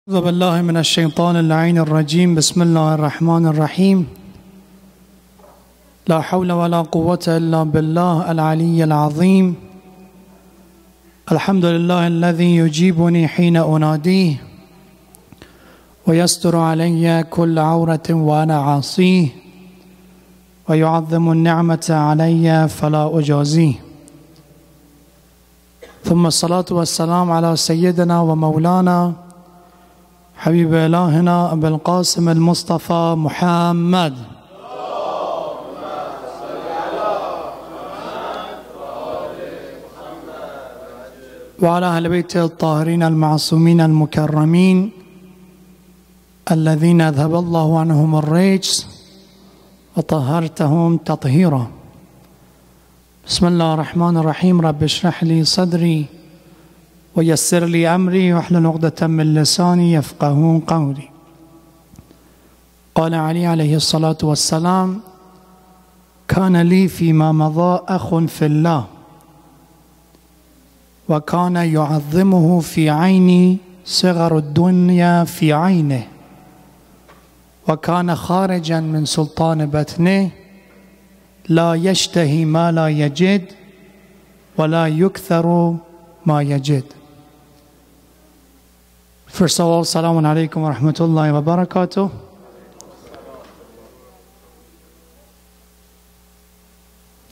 أعوذ بالله من الشيطان اللعين الرجيم. بسم الله الرحمن الرحيم. لا حول ولا قوة إلا بالله العلي العظيم. الحمد لله الذي يجيبني حين أناديه ويستر علي كل عورة وأنا عاصيه ويعظم النعمة علي فلا أجازيه. ثم الصلاة والسلام على سيدنا ومولانا حبيب إلهنا أبي القاسم المصطفى محمد وعلى أهل بيته الطاهرين المعصومين المكرمين الذين أذهب الله عنهم الرجس وطهرتهم تطهيرا. بسم الله الرحمن الرحيم. رب اشرح لي صدري ويسر لي أمري واحلل عقدة من لساني يفقهون قولي. قال علي عليه الصلاة والسلام: كان لي فيما مضى أخ في الله وكان يعظمه في عيني صغر الدنيا في عينه وكان خارجا من سلطان بطنه لا يشتهي ما لا يجد ولا يكثر ما يجد. First of all, Assalamu alaikum wa rahmatullahi wa barakatuh.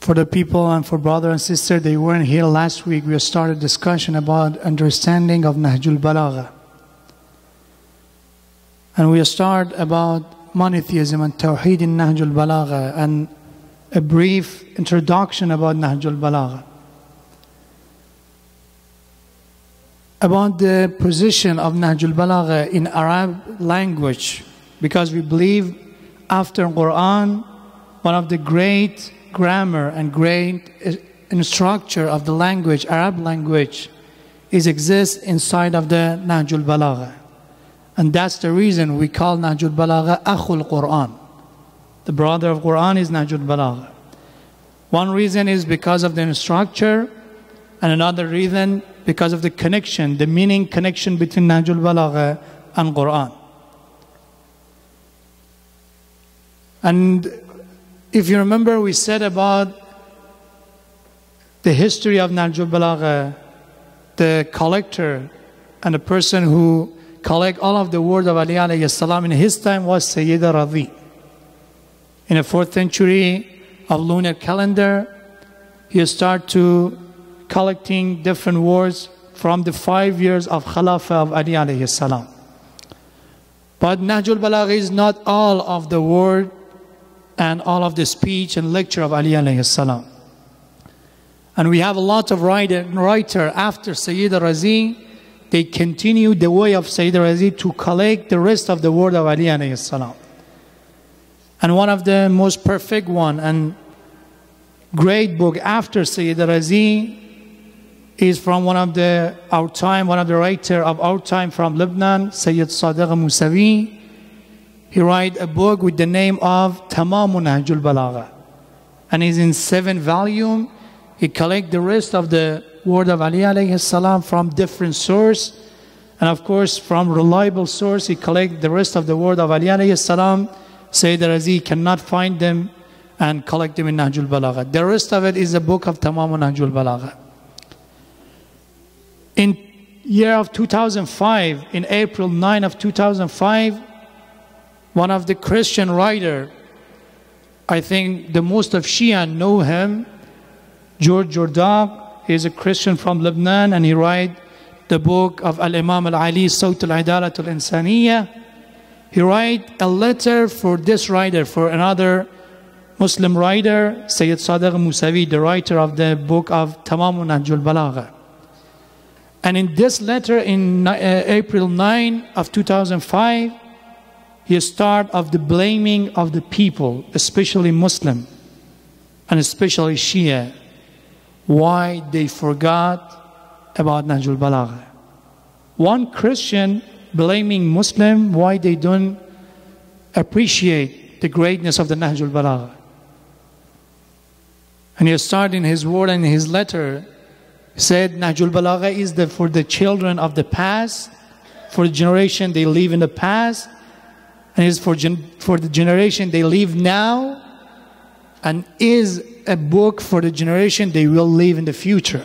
For the people and for brother and sister, they weren't here last week. We started discussion about understanding of Nahjul Balaqa. And we start about monotheism and Tawheed in Nahjul Balaqa and a brief introduction about Nahjul Balaqa. About the position of Nahjul Balaqa in Arab language, because we believe after Quran, one of the great grammar and great structure of the language, Arab language, exists inside of the Nahjul Balaqa. And that's the reason we call Nahjul Balaqa Akhul Quran. The brother of Quran is Nahjul Balaqa. One reason is because of the structure, and another reason because of the connection, the meaning connection between Nahjul Balaqa and Quran. And if you remember, we said about the history of Nahjul Balaqa, the collector and the person who collect all of the words of Ali alayhi salam in his time was Sayyida Radhi. In the 4th century of lunar calendar, he started to collecting different words from the 5 years of Khilafah of Ali alayhi salam. But Nahjul Balaqa is not all of the word and all of the speech and lecture of Ali alayhi salam. And we have a lot of writer after Sayyida Razi. They continue the way of Sayyida Razi to collect the rest of the word of Ali alayhi salam. And one of the most perfect one and great book after Sayyida Razi is from one of the writer of our time from Lebanon, Sayyid Sadiq Musawi. He write a book with the name of Tamamu Nahjul Balaqa, and is in 7 volumes. He collect the rest of the word of Ali alayhi salam from different source, and of course from reliable source. He collect the rest of the word of Ali alayhi salam. Sayyid Razi cannot find them and collect them in Nahjul Balaqa. The rest of it is a book of Tamamu Nahjul Balaqa. In year of 2005, in April 9 of 2005, one of the Christian writer, I think the most of Shia know him, George Jordag. He is a Christian from Lebanon, and he write the book of Al-Imam Al-Ali, Sawt Al-Idalat Al-Insaniyya. He write a letter for this writer, for another Muslim writer, Sayyid Sadiq Musawi, the writer of the book of Tamamu Nahjul Balaqa. And in this letter, in April 9 of 2005, he started of the blaming of the people, especially Muslim and especially Shia, why they forgot about Nahjul Balaqa. One Christian blaming Muslim why they don't appreciate the greatness of the Nahjul Balaqa. And he started in his word and in his letter, said Nahjul Balaqa is for the children of the past, for the generation they live in the past, and is for the generation they live now, and is a book for the generation they will live in the future.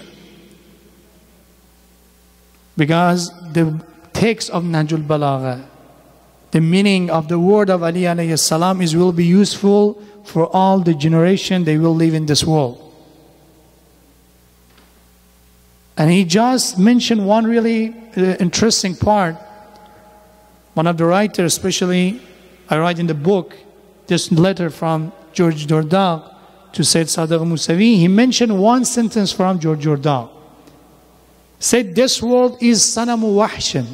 Because the text of Nahjul Balaqa, the meaning of the word of Ali alayhi salam will be useful for all the generation they will live in this world. And he just mentioned one really interesting part. One of the writers, especially, I write in the book, this letter from George Jordan to Sayyid Sadiq Musavi, he mentioned one sentence from George Jordan. Said, this world is sanamu wahshan.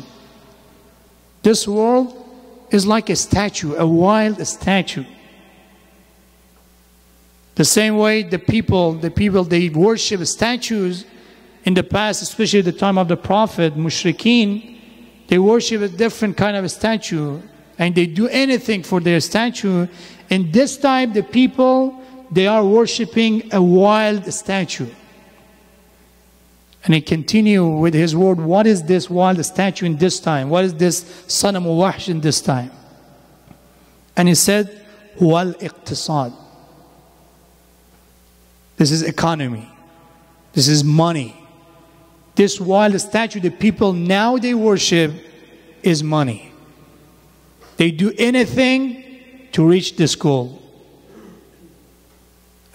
This world is like a statue, a wild statue. The same way the people they worship statues in the past, especially the time of the Prophet, mushrikeen, they worship a different kind of a statue, and they do anything for their statue. And this time the people, they are worshiping a wild statue. And he continued with his word, what is this wild statue in this time? What is this sanam wahsh in this time? And he said, huwa al-iqtisad. This is economy. This is money. This wild statue the people now they worship is money. They do anything to reach this goal.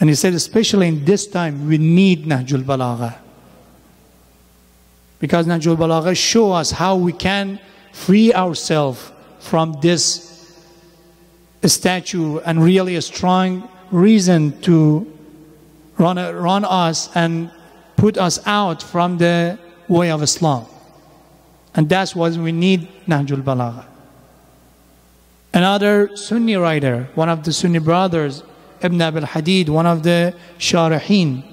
And he said, especially in this time, we need Nahjul Balaqa. Because Nahjul Balaqa show us how we can free ourselves from this statue, and really a strong reason to run us and put us out from the way of Islam. And that's what we need, Nahjul Balaqa. Another Sunni writer, one of the Sunni brothers, Ibn Abil Hadid, one of the Sharihin,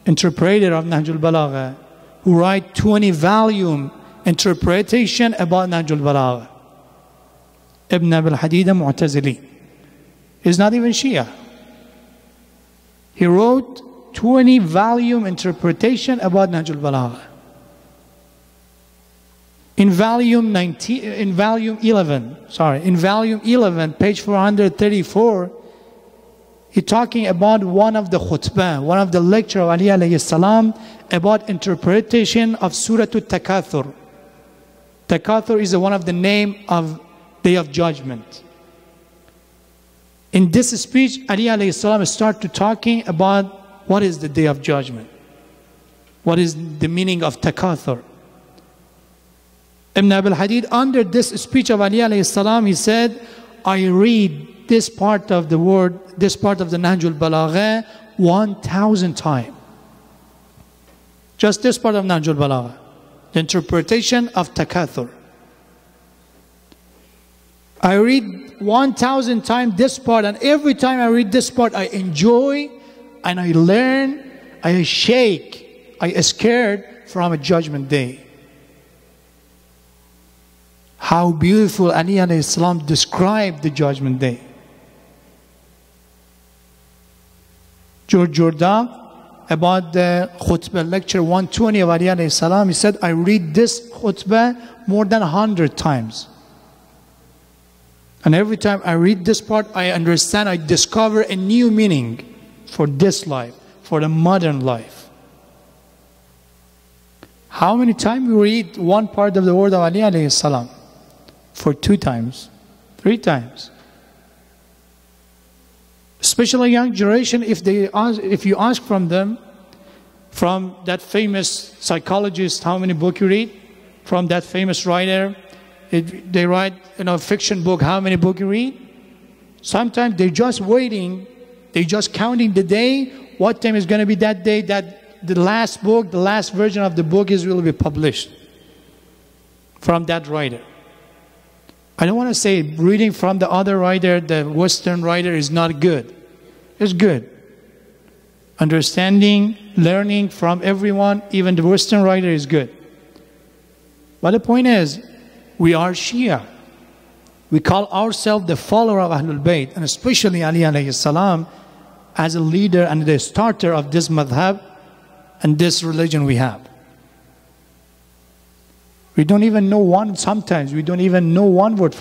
interpreter of Nahjul Balaqa, who write 20-volume interpretation about Nahjul Balaqa. Ibn Abil Hadid Mu'tazili. He's not even Shia. He wrote 20-volume interpretation about Nahjul Balaqa. In volume 11, page 434, he's talking about one of the khutbah, one of the lecture of Ali alayhi salam about interpretation of Surah Al-Takathur. Takathur is one of the name of Day of Judgment. In this speech, Ali alayhi salam started talking about what is the Day of Judgment. What is the meaning of Takathur? Ibn Abil Hadid, under this speech of Ali alayhi salam, he said, I read this part of the word, this part of the Nahjul Balaqa 1,000 times. Just this part of Nahjul Balaqa, the interpretation of Takathur. I read 1,000 times this part, and every time I read this part, I enjoy and I learn, I shake, I am scared from a judgment day. How beautiful Ali alayhi salam described the judgment day. George Jordan, about the khutbah lecture 120 of Ali alayhi salam, he said, I read this khutbah more than 100 times. And every time I read this part, I understand, I discover a new meaning for this life, for the modern life. How many times we read one part of the word of Ali alayhi salam? For 2 times, 3 times. Especially young generation, if you ask from them, from that famous psychologist, how many books you read? From that famous writer, they write a fiction book, how many books you read? Sometimes they're just waiting, they're just counting the day, what time is going to be that day that the last book, the last version of the book will be published from that writer. I don't want to say reading from the other writer, the Western writer, is not good. It's good. Understanding, learning from everyone, even the Western writer, is good. But the point is, we are Shia. We call ourselves the follower of Ahlul Bayt, and especially Ali alayhi salam, as a leader and the starter of this madhab and this religion we have. We don't even know sometimes we don't even know one word from